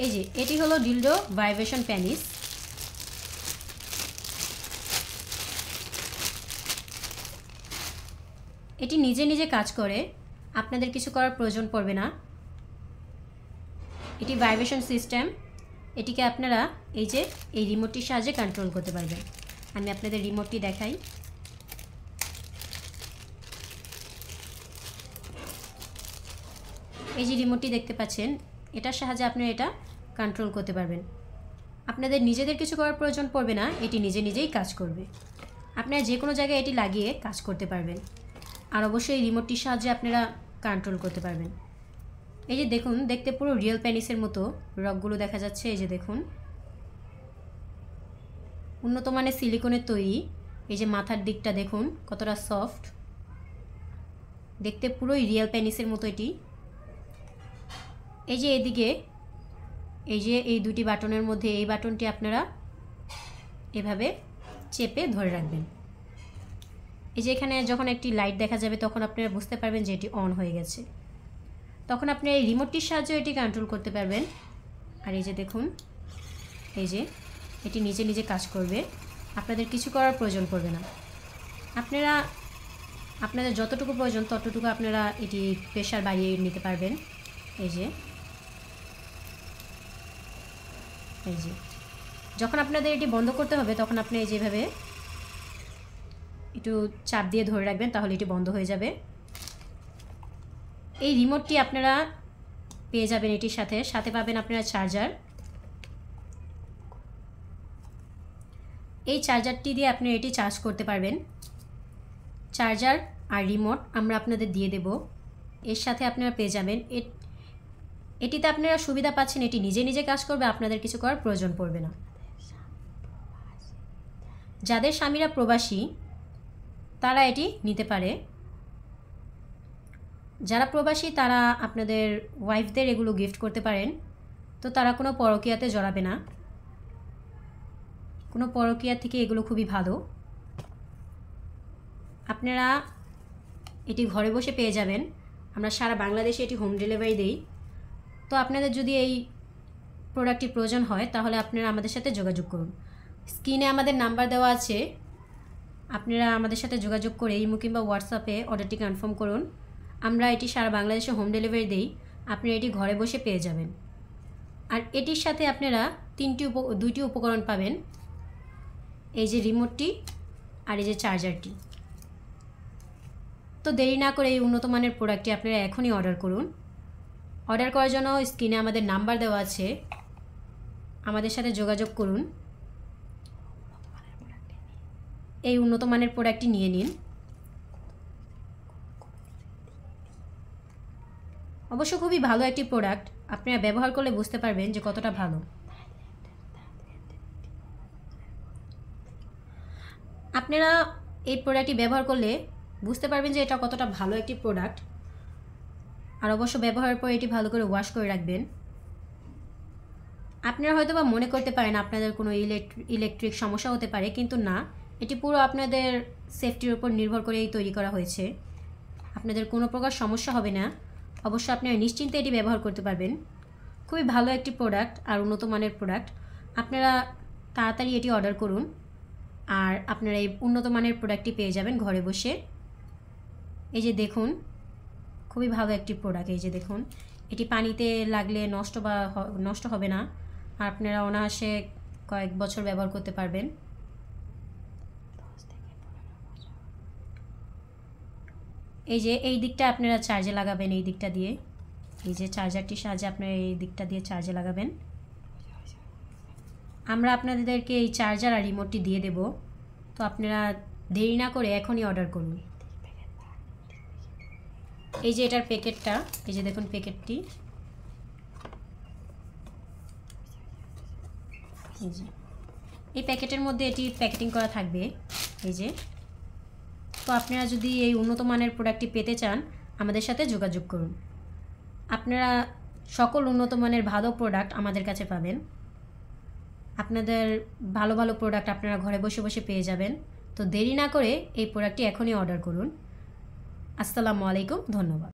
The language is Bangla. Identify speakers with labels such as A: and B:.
A: এই যে এটি হলো ডিলডো ভাইব্রেশন পেনিস। এটি নিজে নিজে কাজ করে, আপনাদের কিছু করার প্রয়োজন পড়বে না। এটি ভাইব্রেশন সিস্টেম। এটিকে আপনারা এই যে এই রিমোটটির সাহায্যে কন্ট্রোল করতে পারবেন। আমি আপনাদের রিমোটটি দেখাই। এই যে রিমোটটি দেখতে পাচ্ছেন, এটার সাহায্যে আপনারা এটা কন্ট্রোল করতে পারবেন। আপনাদের নিজেদের কিছু করার প্রয়োজন পড়বে না, এটি নিজে নিজেই কাজ করবে। আপনারা যে কোনো জায়গায় এটি লাগিয়ে কাজ করতে পারবেন। আর অবশ্যই রিমোটটির সাহায্যে আপনারা কন্ট্রোল করতে পারবেন। এই যে দেখুন, দেখতে পুরো রিয়েল পেনিসের মতো রগগুলো দেখা যাচ্ছে। এই যে দেখুন, উন্নত মানের সিলিকনের তৈরি। এই যে মাথার দিকটা দেখুন কতটা সফট, দেখতে পুরোই রিয়েল পেনিসের মতো এটি। এই যে এদিকে এই যে এই দুটি বাটনের মধ্যে এই বাটনটি আপনারা এভাবে চেপে ধরে রাখবেন। এই যে এখানে যখন একটি লাইট দেখা যাবে তখন আপনারা বুঝতে পারবেন যে এটি অন হয়ে গেছে। তখন আপনি এই রিমোটটির সাহায্যে এটি কন্ট্রোল করতে পারবেন। আর এই যে দেখুন, এই যে এটি নিজে নিজে কাজ করবে, আপনাদের কিছু করার প্রয়োজন পড়বে না। আপনাদের যতটুকু প্রয়োজন ততটুকু আপনারা এটি প্রেশার বাড়িয়ে নিতে পারবেন। এই যে যখন আপনাদের এটি বন্ধ করতে হবে তখন আপনি এই যেভাবে একটু চাপ দিয়ে ধরে রাখবেন, তাহলে এটি বন্ধ হয়ে যাবে। এই রিমোটটি আপনারা পেয়ে যাবেন, এটির সাথে পাবেন আপনারা চার্জার। এই চার্জারটি দিয়ে আপনি এটি চার্জ করতে পারবেন। চার্জার আর রিমোট আমরা আপনাদের দিয়ে দেব, এর সাথে আপনারা পেয়ে যাবেন। এটিতে আপনারা সুবিধা পাচ্ছেন, এটি নিজে নিজে কাজ করবে, আপনাদের কিছু করার প্রয়োজন পড়বে না। যাদের স্বামীরা প্রবাসী তারা এটি নিতে পারে। যারা প্রবাসী তারা আপনাদের ওয়াইফদের এগুলো গিফট করতে পারেন। তো তারা কোনো পরকীয়াতে জড়াবে না, কোনো পরকীয়া থেকে এগুলো খুবই ভালো। আপনারা এটি ঘরে বসে পেয়ে যাবেন। আমরা সারা বাংলাদেশে এটি হোম ডেলিভারি দিই। তো আপনাদের যদি এই প্রোডাক্টটি প্রয়োজন হয় তাহলে আপনারা আমাদের সাথে যোগাযোগ করুন। স্ক্রিনে আমাদের নাম্বার দেওয়া আছে, আপনারা আমাদের সাথে যোগাযোগ করে ইমো কিংবা হোয়াটসঅ্যাপে অর্ডারটি কনফার্ম করুন। আমরা এটি সারা বাংলাদেশে হোম ডেলিভারি দিই, আপনারা এটি ঘরে বসে পেয়ে যাবেন। আর এটির সাথে আপনারা দুইটি উপকরণ পাবেন, এই যে রিমোটটি আর এই যে চার্জারটি। তো দেরি না করে এই উন্নত মানের প্রোডাক্টটি আপনারা এখনই অর্ডার করুন। অর্ডার করার জন্য স্ক্রিনে আমাদের নাম্বার দেওয়া আছে, আমাদের সাথে যোগাযোগ করুন। এই উন্নত মানের প্রোডাক্টটি নিয়ে নিন। অবশ্য খুবই ভালো একটি প্রোডাক্ট, আপনারা ব্যবহার করলে বুঝতে পারবেন যে কতটা ভালো। আপনারা এই প্রোডাক্টটি ব্যবহার করলে বুঝতে পারবেন যে এটা কতটা ভালো একটি প্রোডাক্ট। আর অবশ্য ব্যবহারের পর এটি ভালো করে ওয়াশ করে রাখবেন। আপনারা হয়তো বা মনে করতে পারেন আপনাদের কোনো ইলেকট্রিক সমস্যা হতে পারে, কিন্তু না, এটি পুরো আপনাদের সেফটির উপর নির্ভর করেই তৈরি করা হয়েছে। আপনাদের কোনো প্রকার সমস্যা হবে না। অবশ্য আপনারা নিশ্চিন্তে এটি ব্যবহার করতে পারবেন। খুবই ভালো একটি প্রোডাক্ট আর উন্নত মানের প্রোডাক্ট। আপনারা তাড়াতাড়ি এটি অর্ডার করুন আর আপনারা এই উন্নত মানের প্রোডাক্টটি পেয়ে যাবেন ঘরে বসে। এই যে দেখুন, খুবই ভালো একটি প্রোডাক্ট। এই যে দেখুন, এটি পানিতে লাগলে নষ্ট হবে না, আর আপনারা অনায়াসে কয়েক বছর ব্যবহার করতে পারবেন। এই যে এই দিকটা আপনারা চার্জে লাগাবেন, এই দিকটা দিয়ে, এই যে চার্জারটির সাহায্যে আপনারা এই দিকটা দিয়ে চার্জে লাগাবেন। আমরা আপনাদেরকে এই চার্জার আর রিমোটটি দিয়ে দেব। তো আপনারা দেরি না করে এখনই অর্ডার করুন। এই যে এটার প্যাকেটটা, এই যে দেখুন প্যাকেটটি, এই যে এই প্যাকেটের মধ্যে এটি প্যাকেটিং করা থাকবে। এই যে, তো আপনারা যদি এই উন্নত মানের প্রোডাক্টটি পেতে চান আমাদের সাথে যোগাযোগ করুন। আপনারা সকল উন্নত মানের ভালো প্রোডাক্ট আমাদের কাছে পাবেন। আপনাদের ভালো ভালো প্রোডাক্ট আপনারা ঘরে বসে বসে পেয়ে যাবেন। তো দেরি না করে এই প্রোডাক্টটি এখনই অর্ডার করুন। আসসালামু আলাইকুম, ধন্যবাদ।